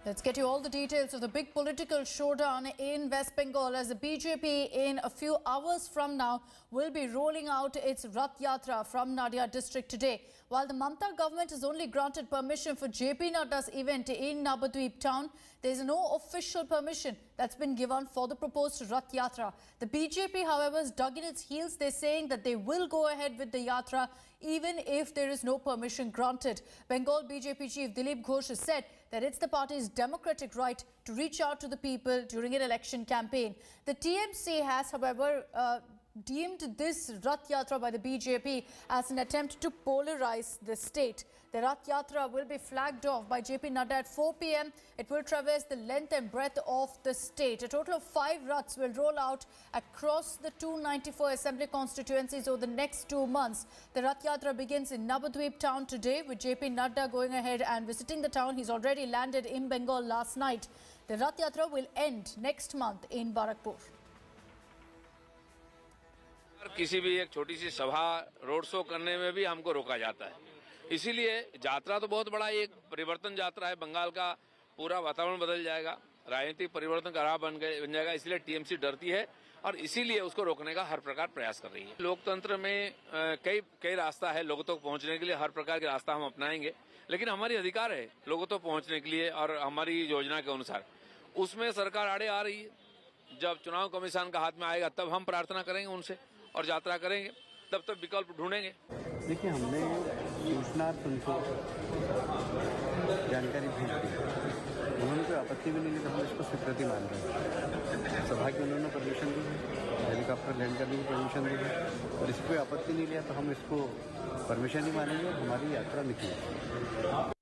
Let's get you all the details of the big political showdown in West Bengal as the BJP in a few hours from now will be rolling out its Rath Yatra from Nadia district today. While the Mamata government has only granted permission for JP Nadda's event in Navadvip town, there is no official permission that's been given for the proposed Rath Yatra. The BJP, however, has dug in its heels. They're saying that they will go ahead with the Yatra even if there is no permission granted. Bengal BJP chief Dilip Ghosh has said that it's the party's democratic right to reach out to the people during an election campaign. The TMC has, however, deemed this Rath Yatra by the BJP as an attempt to polarize the state. The Rath Yatra will be flagged off by JP Nadda at 4 p.m. It will traverse the length and breadth of the state. A total of 5 Raths will roll out across the 294 assembly constituencies over the next 2 months. The Rath Yatra begins in Navadvip town today with JP Nadda going ahead and visiting the town. He's already landed in Bengal last night. The Rath Yatra will end next month in Barakpur. किसी भी एक छोटी सी सभा road show करने में भी हमको रोका जाता है, इसीलिए यात्रा तो बहुत बड़ा एक परिवर्तन यात्रा है। बंगाल का पूरा वातावरण बदल जाएगा, राजनीतिक परिवर्तन का राह बन जाएगा, इसलिए टीएमसी डरती है और इसीलिए उसको रोकने का हर प्रकार प्रयास कर रही है। लोकतंत्र में कई रास्ता है लोगों तक पहुंचने के लिए, हर प्रकार के रास्ता हम अपनाएंगे, लेकिन हमारी अधिकार है लोगों तक पहुंचने के लिए और हमारी योजना के अनुसार। उसमें सरकार आड़े आ रही है, जब चुनाव कमीशन का हाथ में आएगा तब हम प्रार्थना करेंगे उनसे और यात्रा करेंगे, तब तक विकल्प ढूंढेंगे। देखिए, हमने सूचना उनको जानकारी भेज दी, उन्होंने कोई आपत्ति भी नहीं ली, तो हम इसको स्वीकृति मान रहे हैं। सभा की उन्होंने परमिशन दी है, हेलीकॉप्टर लैंड करने की परमिशन दी है और इसको कोई आपत्ति नहीं लिया तो हम इसको परमिशन ही मानेंगे, हमारी यात्रा निकलेगी।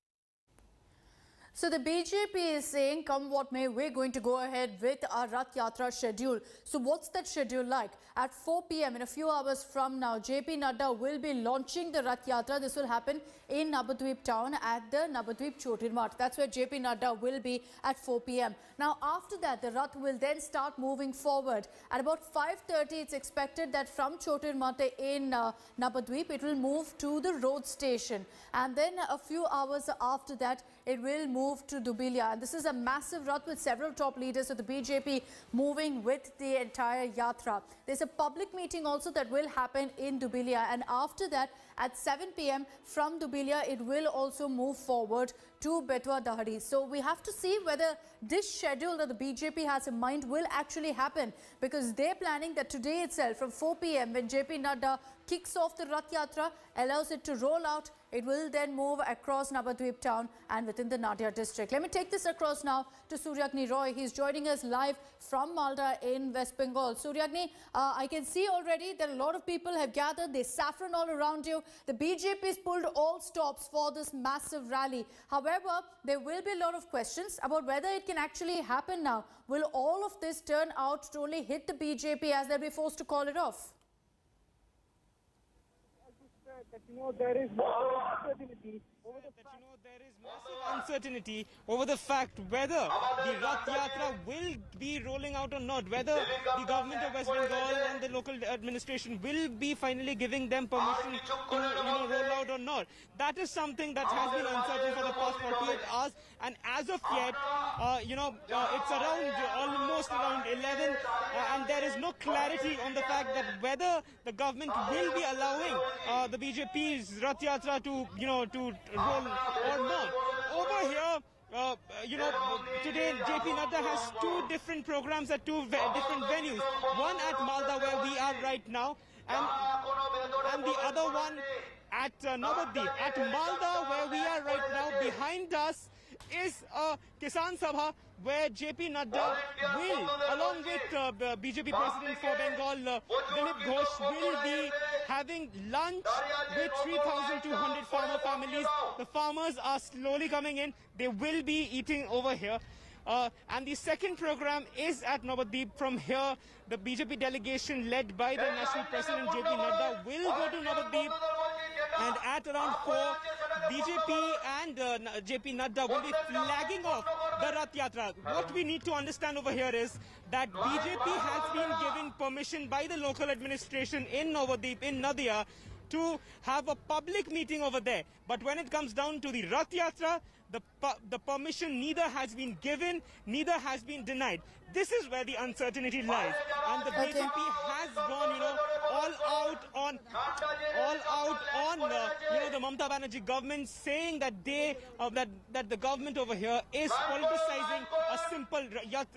So the BJP is saying, come what may, we're going to go ahead with our Rath Yatra schedule. So what's that schedule like? At 4 p.m. in a few hours from now, JP Nadda will be launching the Rath Yatra. This will happen in Navadvip town at the Navadvip Chotir Math. That's where JP Nadda will be at 4 p.m. Now after that, the Rath will then start moving forward. At about 5:30, it's expected that from Chotir Math in Navadvip, it will move to the road station. And then a few hours after that, it will move to Dubilia. And this is a massive Rath with several top leaders of the BJP moving with the entire Yatra. There's a public meeting also that will happen in Dubilia. And after that, at 7 p.m. from Dubilia, it will also move forward to Betwa Dahadi. So we have to see whether this schedule that the BJP has in mind will actually happen, because they're planning that today itself from 4 p.m. when JP Nadda kicks off the Rath Yatra, allows it to roll out, it will then move across Navadvip town and within the Nadia district. Let me take this across now to Suryagni Roy. He's joining us live from Malda in West Bengal. Suryagni, I can see already that a lot of people have gathered. There's saffron all around you. The BJP has pulled all stops for this massive rally. However, there will be a lot of questions about whether it can actually happen now. Will all of this turn out to only hit the BJP as they'll be forced to call it off? There is massive uncertainty over the fact whether the Rath Yatra will be rolling out or not, whether the government of West Bengal and the local administration will be finally giving them permission to roll out or not. That is something that has been uncertain for the past 48 hours, and as of yet, it's almost around 11, and there is no clarity on the fact that whether the government will be allowing the BJP's Rath Yatra to roll or not. Over here, today JP Nadda has 2 different programs at 2 different venues. One at Malda, where we are right now, and the other one at Navadvip. At Malda, where we are right now, behind us is a Kisan Sabha, where JP Nadda will, along with BJP President for Bengal, Dilip Ghosh, will be having lunch with 3,200 farmer families. The farmers are slowly coming in. They will be eating over here. And the second program is at Navadvip. From here, the BJP delegation led by the National President JP Nadda will go to Navadvip. And at around 4, BJP and JP Nadda will be flagging off the Rath Yatra. What we need to understand over here is that BJP has been given permission by the local administration in Navadvip, in Nadia, to have a public meeting over there. But when it comes down to the Rath Yatra, the permission neither has been given, neither has been denied. This is where the uncertainty lies. And the BJP has gone, all out on the Mamata Banerjee government, saying that that the government over here is politicizing a simple Rath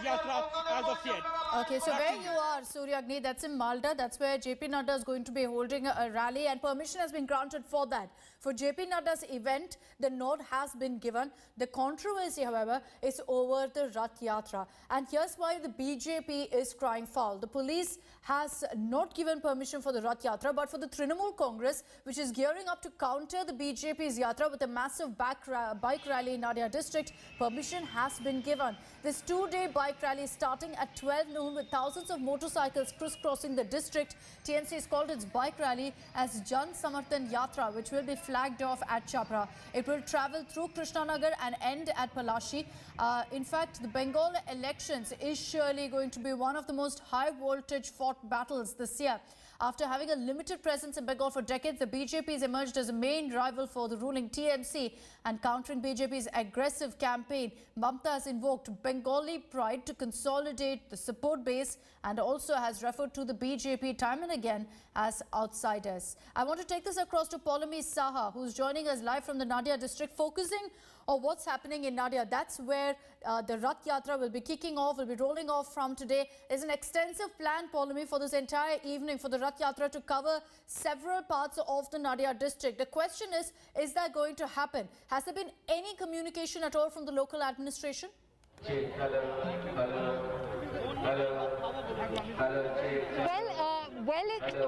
Yatra as of yet. Okay, so where you are, Suryagni, that's in Malda. That's where JP Nadda is going to be holding a rally, and permission has been granted for that. For JP Nadda's event, the nod has been given. The controversy, however, is over the Rath Yatra. And here's why the BJP is crying foul. The police has not given permission for the Rath Yatra, but for the Trinamool Congress, which is gearing up to counter the BJP's Yatra with a massive bike rally in Nadia district, permission has been given. This two-day bike rally is starting at 12 noon with thousands of motorcycles crisscrossing the district. TMC has called its bike rally as Jan Samarthan Yatra, which will be flagged off at Chapra. It will travel through Krishnanagar and end at Palashi. In fact, the Bengal elections is surely going to be one of the most high-voltage fought battles this year. After having a limited presence in Bengal for decades, the BJP has emerged as a main rival for the ruling TMC, and countering BJP's aggressive campaign, Mamata has invoked Bengali pride to consolidate the support base and also has referred to the BJP time and again as outsiders. I want to take this across to Polami Saha, who's joining us live from the Nadia district, focusing on what's happening in Nadia. That's where the Rath Yatra will be kicking off, will be rolling off from today. There's an extensive plan, Polami, for this entire evening for the Rath Yatra to cover several parts of the Nadia district. The question is that going to happen? Has there been any communication at all from the local administration?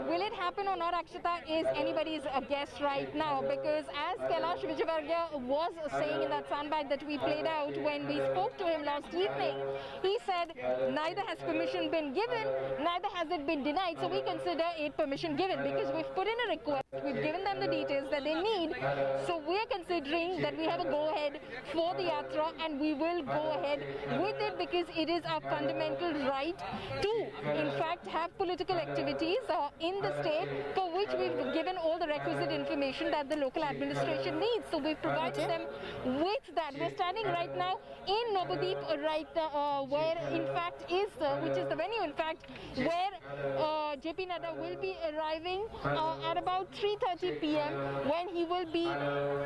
Will it happen or not, Akshita, is anybody's guess right now, because as Kailash Vijayvargiya was saying in that soundbite that we played out when we spoke to him last evening, he said neither has permission been given, neither has it been denied, so we consider it permission given because we've put in a request, we've given them the details that they need, so we're considering that we have a go-ahead for the Yatra, and we will go ahead with it because it is our fundamental right to, in fact, have political activities in the state for which we've given all the requisite information that the local administration needs. So we've provided them with that. We're standing right now in Nobodip, where in fact is, which is the venue in fact, where JP Nadda will be arriving at about 3:30 p.m. when he will be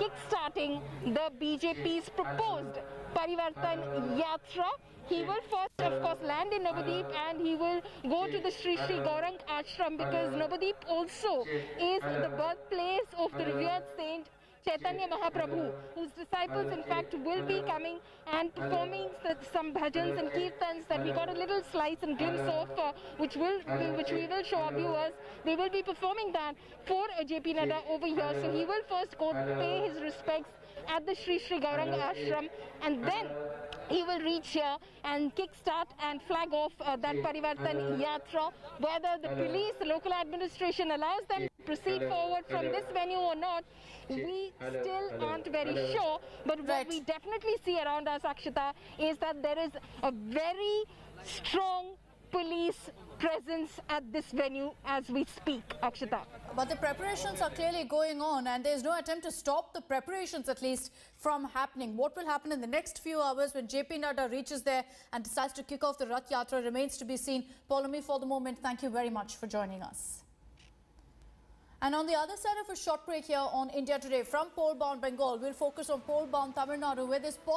kick-starting the BJP's proposed Parivartan Yatra. He will first, of course, land in Nobodip and he will go to the Sri Sri Gaurang Ashram, because Nobodip also is the birthplace of the revered saint Chaitanya Mahaprabhu, whose disciples in fact will be coming and performing some bhajans and kirtans that we got a little slice and glimpse of, which we will show our viewers. They will be performing that for JP Nadda over here. So he will first go pay his respects at the Sri Sri Gaurang Ashram, and then he will reach here and kickstart and flag off that Parivartan Yatra. Whether the police, the local administration allows them to proceed forward from this venue or not, we still aren't very sure. But what we definitely see around us, Akshita, is that there is a very strong police presence at this venue as we speak, Akshita. But the preparations are clearly going on, and there's no attempt to stop the preparations, at least, from happening. What will happen in the next few hours when JP Nadda reaches there and decides to kick off the Rath Yatra remains to be seen. Polami, for the moment, thank you very much for joining us. And on the other side of a short break here on India Today, from pole-bound Bengal, we'll focus on pole-bound Tamil Nadu, where this